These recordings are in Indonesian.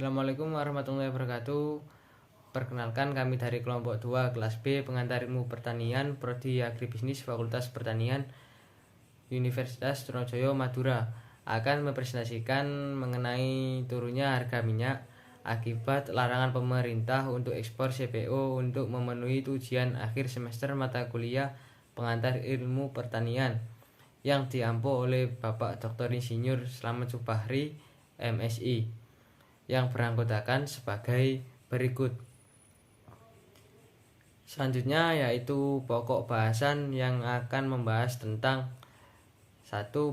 Assalamualaikum warahmatullahi wabarakatuh. Perkenalkan, kami dari kelompok 2 kelas B pengantar ilmu pertanian Prodi Agribisnis Fakultas Pertanian Universitas Trunojoyo Madura akan mempresentasikan mengenai turunnya harga minyak akibat larangan pemerintah untuk ekspor CPO untuk memenuhi ujian akhir semester mata kuliah pengantar ilmu pertanian yang diampu oleh Bapak Dr. Insinyur Slamet Subahri, MSI, yang beranggotakan sebagai berikut. Selanjutnya yaitu pokok bahasan yang akan membahas tentang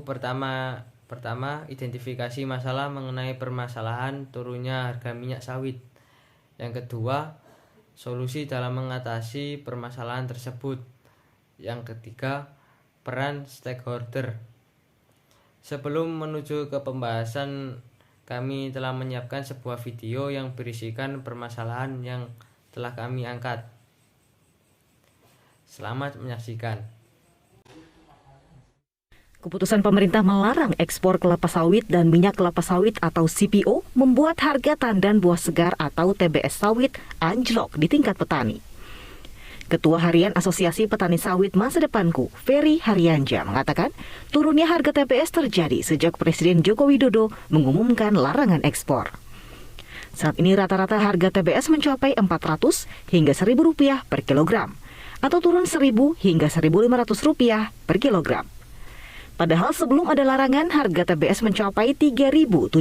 pertama identifikasi masalah mengenai permasalahan turunnya harga minyak sawit. Yang kedua, solusi dalam mengatasi permasalahan tersebut. Yang ketiga, peran stakeholder. Sebelum menuju ke pembahasan, kami telah menyiapkan sebuah video yang berisikan permasalahan yang telah kami angkat. Selamat menyaksikan. Keputusan pemerintah melarang ekspor kelapa sawit dan minyak kelapa sawit atau CPO membuat harga tandan buah segar atau TBS sawit anjlok di tingkat petani. Ketua Harian Asosiasi Petani Sawit Masa Depanku, Ferry Haryanja, mengatakan turunnya harga TBS terjadi sejak Presiden Joko Widodo mengumumkan larangan ekspor. Saat ini rata-rata harga TBS mencapai Rp400 hingga Rp1.000 per kilogram, atau turun Rp1.000 hingga Rp1.500 per kilogram. Padahal sebelum ada larangan, harga TBS mencapai Rp3.700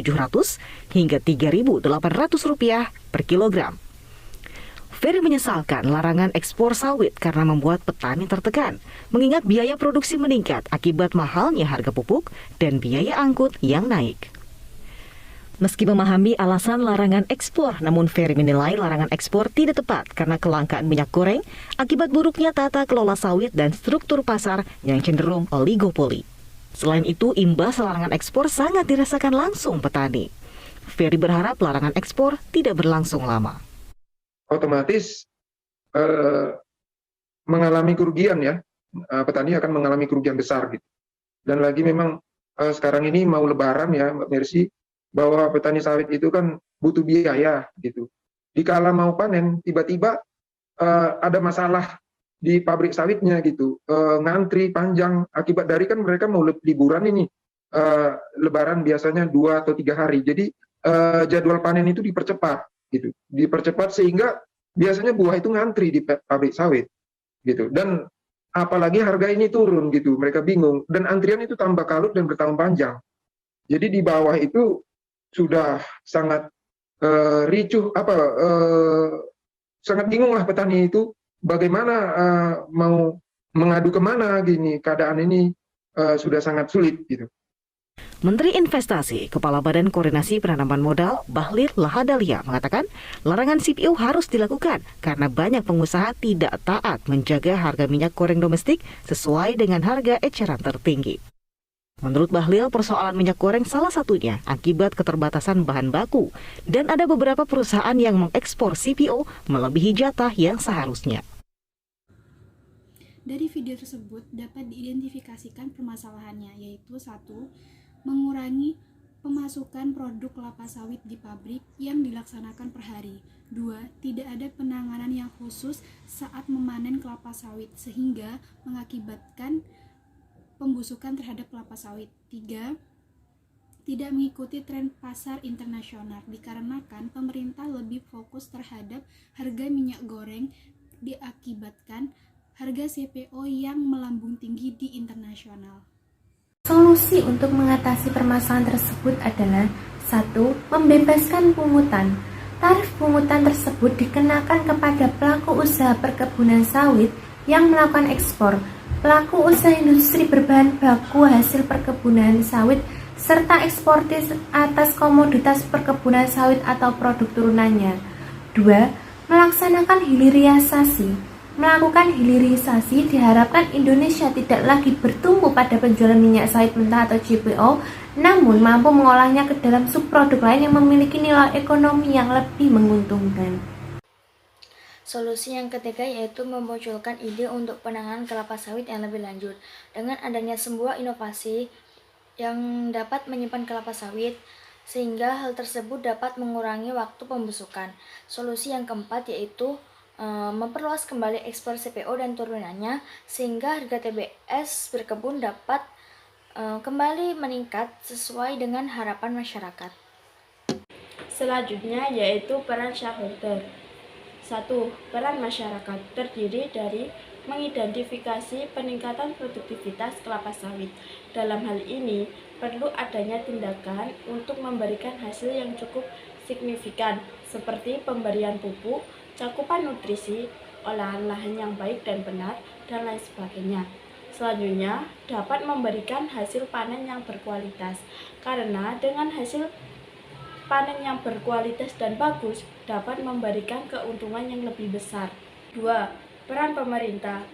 hingga Rp3.800 per kilogram. Ferry menyesalkan larangan ekspor sawit karena membuat petani tertekan, mengingat biaya produksi meningkat akibat mahalnya harga pupuk dan biaya angkut yang naik. Meski memahami alasan larangan ekspor, namun Ferry menilai larangan ekspor tidak tepat karena kelangkaan minyak goreng akibat buruknya tata kelola sawit dan struktur pasar yang cenderung oligopoli. Selain itu, imbas larangan ekspor sangat dirasakan langsung petani. Ferry berharap larangan ekspor tidak berlangsung lama. Otomatis mengalami kerugian ya, petani akan mengalami kerugian besar gitu. Dan lagi memang sekarang ini mau lebaran ya Mbak Mercy, bahwa petani sawit itu kan butuh biaya gitu. Dikala mau panen tiba-tiba ada masalah di pabrik sawitnya gitu, ngantri panjang akibat dari kan mereka mau liburan ini, lebaran biasanya 2 atau 3 hari, jadi jadwal panen itu dipercepat gitu, dipercepat sehingga biasanya buah itu ngantri di pabrik sawit gitu, dan apalagi harga ini turun gitu, mereka bingung dan antrian itu tambah kalut dan bertahun panjang. Jadi di bawah itu sudah sangat ricuh sangat bingung lah petani itu bagaimana mau mengadu kemana gini, keadaan ini sudah sangat sulit gitu. Menteri Investasi, Kepala Badan Koordinasi Penanaman Modal, Bahlil Lahadalia, mengatakan larangan CPO harus dilakukan karena banyak pengusaha tidak taat menjaga harga minyak goreng domestik sesuai dengan harga eceran tertinggi. Menurut Bahlil, persoalan minyak goreng salah satunya akibat keterbatasan bahan baku dan ada beberapa perusahaan yang mengekspor CPO melebihi jatah yang seharusnya. Dari video tersebut dapat diidentifikasikan permasalahannya, yaitu 1. Mengurangi pemasukan produk kelapa sawit di pabrik yang dilaksanakan per hari. 2. Tidak ada penanganan yang khusus saat memanen kelapa sawit sehingga mengakibatkan pembusukan terhadap kelapa sawit. 3. Tidak mengikuti tren pasar internasional dikarenakan pemerintah lebih fokus terhadap harga minyak goreng diakibatkan harga CPO yang melambung tinggi di internasional. Solusi untuk mengatasi permasalahan tersebut adalah 1. Membebaskan pungutan. Tarif pungutan tersebut dikenakan kepada pelaku usaha perkebunan sawit yang melakukan ekspor, pelaku usaha industri berbahan baku hasil perkebunan sawit, serta eksportir atas komoditas perkebunan sawit atau produk turunannya. 2. Melaksanakan hilirisasi. Melakukan hilirisasi diharapkan Indonesia tidak lagi bertumpu pada penjualan minyak sawit mentah atau CPO, namun mampu mengolahnya ke dalam subproduk lain yang memiliki nilai ekonomi yang lebih menguntungkan. Solusi yang ketiga yaitu memunculkan ide untuk penanganan kelapa sawit yang lebih lanjut. Dengan adanya sebuah inovasi yang dapat menyimpan kelapa sawit sehingga hal tersebut dapat mengurangi waktu pembusukan. Solusi yang keempat yaitu memperluas kembali ekspor CPO dan turunannya, sehingga harga TBS berkebun dapat kembali meningkat sesuai dengan harapan masyarakat. Selanjutnya yaitu peran shareholder. 1. Peran masyarakat terdiri dari mengidentifikasi peningkatan produktivitas kelapa sawit. Dalam hal ini, perlu adanya tindakan untuk memberikan hasil yang cukup signifikan, seperti pemberian pupuk, cakupan nutrisi, olahan lahan yang baik dan benar, dan lain sebagainya. Selanjutnya, dapat memberikan hasil panen yang berkualitas, karena dengan hasil panen yang berkualitas dan bagus dapat memberikan keuntungan yang lebih besar. 2. Peran pemerintah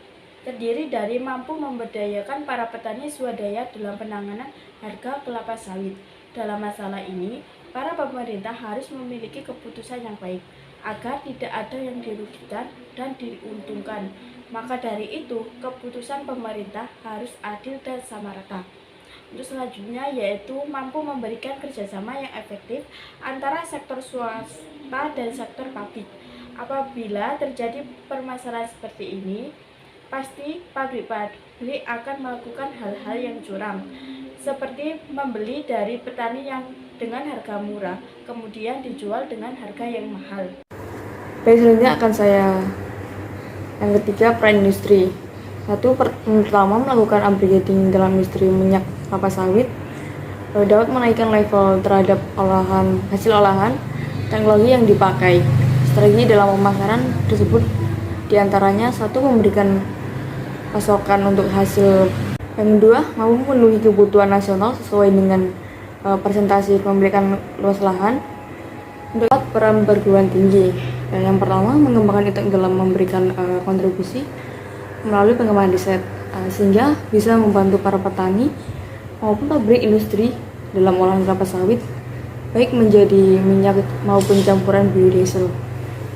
terdiri dari mampu memberdayakan para petani swadaya dalam penanganan harga kelapa sawit. Dalam masalah ini, para pemerintah harus memiliki keputusan yang baik agar tidak ada yang dirugikan dan diuntungkan. Maka dari itu, keputusan pemerintah harus adil dan sama rata. Untuk selanjutnya yaitu mampu memberikan kerjasama yang efektif antara sektor swasta dan sektor publik. Apabila terjadi permasalahan seperti ini, pasti pabrik-pabrik akan melakukan hal-hal yang curang, seperti membeli dari petani yang dengan harga murah, kemudian dijual dengan harga yang mahal. Baik, selanjutnya akan saya yang ketiga, peran industri. 1. Pertama, melakukan upgrading dalam industri minyak kelapa sawit dapat menaikkan level terhadap hasil olahan teknologi yang dipakai. Strategi dalam pemasaran tersebut diantaranya 1. Memberikan pasokan untuk hasil. Yang kedua, mampu memenuhi kebutuhan nasional sesuai dengan presentasi pemilikan luas lahan. Untuk peran perguruan tinggi, yang pertama mengembangkan itu dalam memberikan kontribusi melalui pengembangan riset, sehingga bisa membantu para petani maupun pabrik industri dalam olahan kelapa sawit, baik menjadi minyak maupun campuran biodiesel.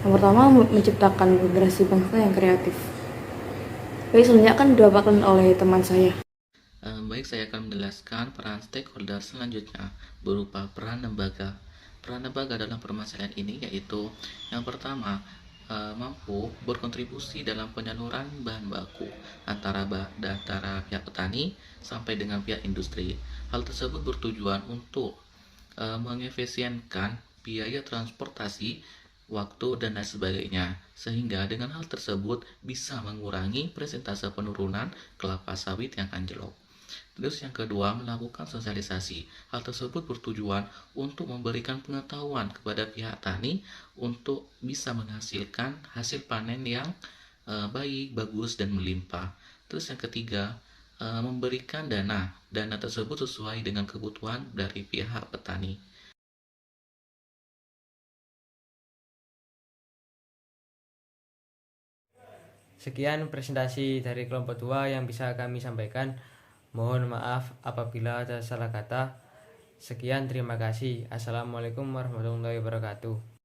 Yang pertama, menciptakan generasi bangsa yang kreatif. Baik, selanjutnya akan dibawakan oleh teman saya. Baik, saya akan menjelaskan peran stakeholder selanjutnya berupa peran lembaga. Peran lembaga dalam permasalahan ini yaitu yang pertama, mampu berkontribusi dalam penyaluran bahan baku antara pihak petani sampai dengan pihak industri. Hal tersebut bertujuan untuk mengefisienkan biaya transportasi, waktu, dan lain sebagainya, sehingga dengan hal tersebut bisa mengurangi persentase penurunan kelapa sawit yang anjlok. Terus yang kedua, melakukan sosialisasi. Hal tersebut bertujuan untuk memberikan pengetahuan kepada pihak tani untuk bisa menghasilkan hasil panen yang baik, bagus, dan melimpah. Terus yang ketiga, memberikan dana. Dana tersebut sesuai dengan kebutuhan dari pihak petani. Sekian presentasi dari kelompok 2 yang bisa kami sampaikan. Mohon maaf apabila ada salah kata. Sekian, terima kasih. Assalamualaikum warahmatullahi wabarakatuh.